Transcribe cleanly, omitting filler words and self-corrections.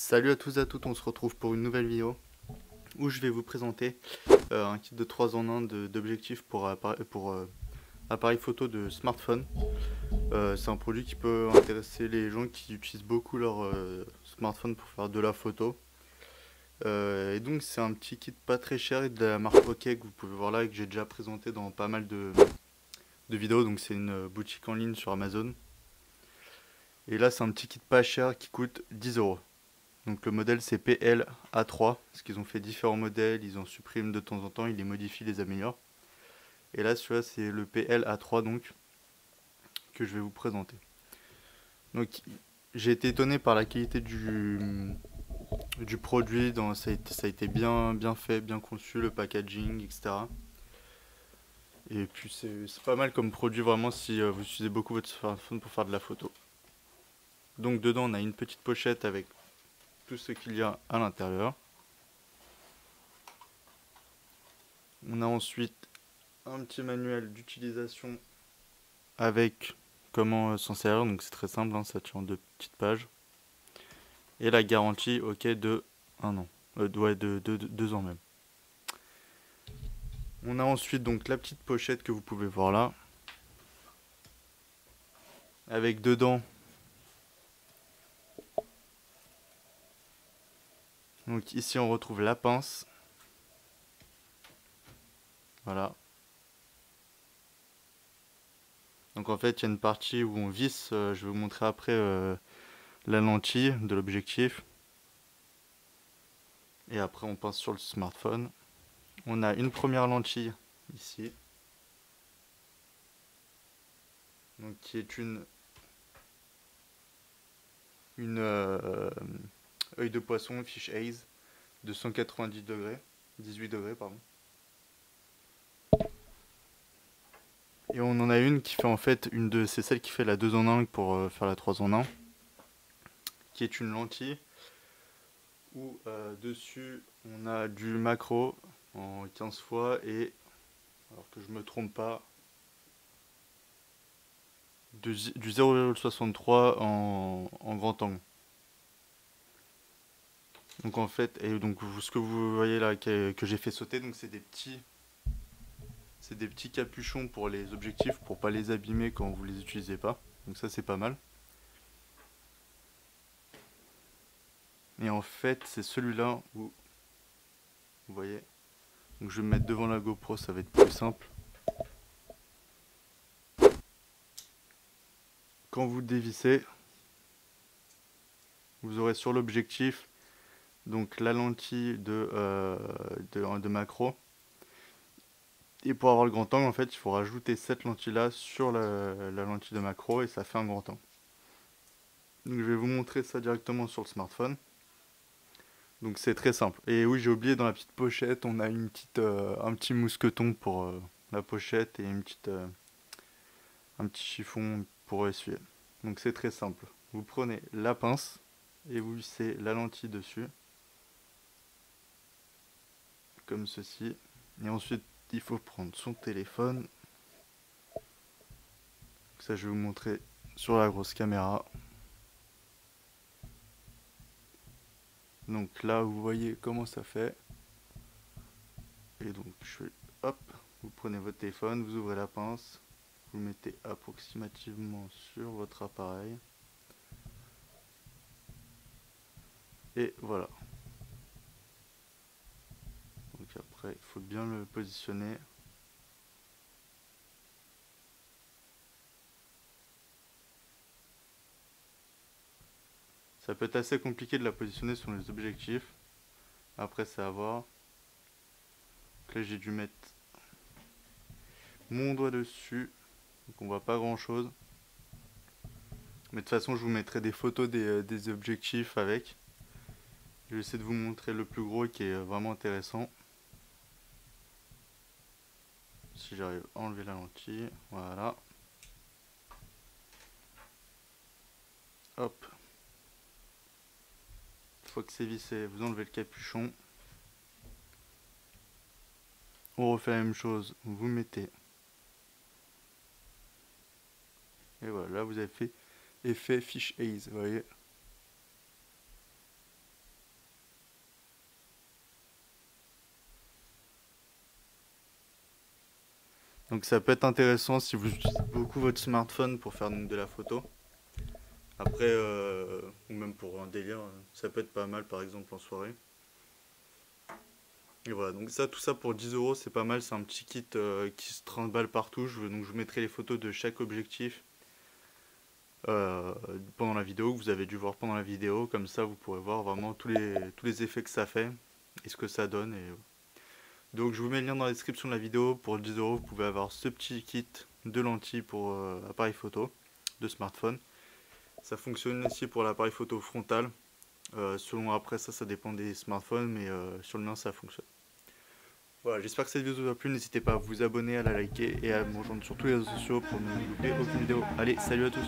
Salut à tous et à toutes, on se retrouve pour une nouvelle vidéo où je vais vous présenter un kit de 3 en 1 d'objectifs pour appareil photo de smartphone. C'est un produit qui peut intéresser les gens qui utilisent beaucoup leur smartphone pour faire de la photo. Et donc c'est un petit kit pas très cher et de la marque OK que vous pouvez voir là et que j'ai déjà présenté dans pas mal de vidéos. Donc c'est une boutique en ligne sur Amazon. Et là c'est un petit kit pas cher qui coûte 10 €. Donc le modèle c'est PL-A3, parce qu'ils ont fait différents modèles, ils en suppriment de temps en temps, ils les modifient, les améliorent. Et là celui-là c'est le PL-A3 donc, que je vais vous présenter. Donc j'ai été étonné par la qualité du produit, ça a été bien fait, bien conçu, le packaging, etc. Et puis c'est pas mal comme produit vraiment si vous utilisez beaucoup votre smartphone pour faire de la photo. Donc dedans on a une petite pochette avec tout ce qu'il y a à l'intérieur. On a ensuite un petit manuel d'utilisation avec comment s'en servir, donc c'est très simple, hein, ça tient en 2 petites pages. Et la garantie OK de 1 an, de 2 ans même. On a ensuite donc la petite pochette que vous pouvez voir là, avec dedans donc ici on retrouve la pince, voilà. Donc en fait il y a une partie où on visse, je vais vous montrer après la lentille de l'objectif. Et après on pince sur le smartphone. On a une première lentille ici, donc qui est une œil de poisson Fish Eyes de 190 degrés, 18 degrés pardon. Et on en a une qui fait en fait c'est celle qui fait la 2 en 1 pour faire la 3 en 1, qui est une lentille où dessus on a du macro en 15 fois et, alors que je me trompe pas, du 0,63 en grand angle. Donc en fait, et donc ce que vous voyez là que j'ai fait sauter, donc c'est des petits capuchons pour les objectifs pour pas les abîmer quand vous les utilisez pas. Donc ça c'est pas mal. Et en fait c'est celui-là où vous voyez. Donc je vais me mettre devant la GoPro, ça va être plus simple. Quand vous dévissez, vous aurez sur l'objectif donc la lentille de macro. Et pour avoir le grand angle, en fait, il faut rajouter cette lentille-là sur la lentille de macro et ça fait un grand angle. Donc je vais vous montrer ça directement sur le smartphone. Donc c'est très simple. Et oui, j'ai oublié, dans la petite pochette, on a un petit mousqueton pour la pochette et un petit chiffon pour essuyer. Donc c'est très simple. Vous prenez la pince et vous vissez la lentille dessus, comme ceci. Et ensuite, il faut prendre son téléphone. Ça, je vais vous montrer sur la grosse caméra. Donc là, vous voyez comment ça fait. Et donc, hop, vous prenez votre téléphone, vous ouvrez la pince, vous le mettez approximativement sur votre appareil. Et voilà. Donc après, il faut bien le positionner. Ça peut être assez compliqué de la positionner sur les objectifs. Après, c'est à voir. Donc là, j'ai dû mettre mon doigt dessus. Donc on voit pas grand chose. Mais de toute façon, je vous mettrai des photos des objectifs avec. Je vais essayer de vous montrer le plus gros qui est vraiment intéressant. Si j'arrive à enlever la lentille, voilà. Hop. Une fois que c'est vissé, vous enlevez le capuchon. On refait la même chose, vous mettez. Et voilà, là vous avez fait effet Fish Eyes, vous voyez. Donc ça peut être intéressant si vous utilisez beaucoup votre smartphone pour faire de la photo. Après, ou même pour un délire, ça peut être pas mal par exemple en soirée. Et voilà, donc ça, tout ça pour 10 euros, c'est pas mal. C'est un petit kit qui se trimballe partout. Donc je vous mettrai les photos de chaque objectif pendant la vidéo, que vous avez dû voir pendant la vidéo. Comme ça, vous pourrez voir vraiment tous les effets que ça fait et ce que ça donne. Donc je vous mets le lien dans la description de la vidéo. Pour 10 euros, vous pouvez avoir ce petit kit de lentilles pour appareil photo de smartphone. Ça fonctionne aussi pour l'appareil photo frontal. Selon après ça dépend des smartphones, mais sur le mien ça fonctionne. Voilà, j'espère que cette vidéo vous a plu. N'hésitez pas à vous abonner, à la liker et à me rejoindre sur tous les réseaux sociaux pour ne louper aucune vidéo. Allez, salut à tous.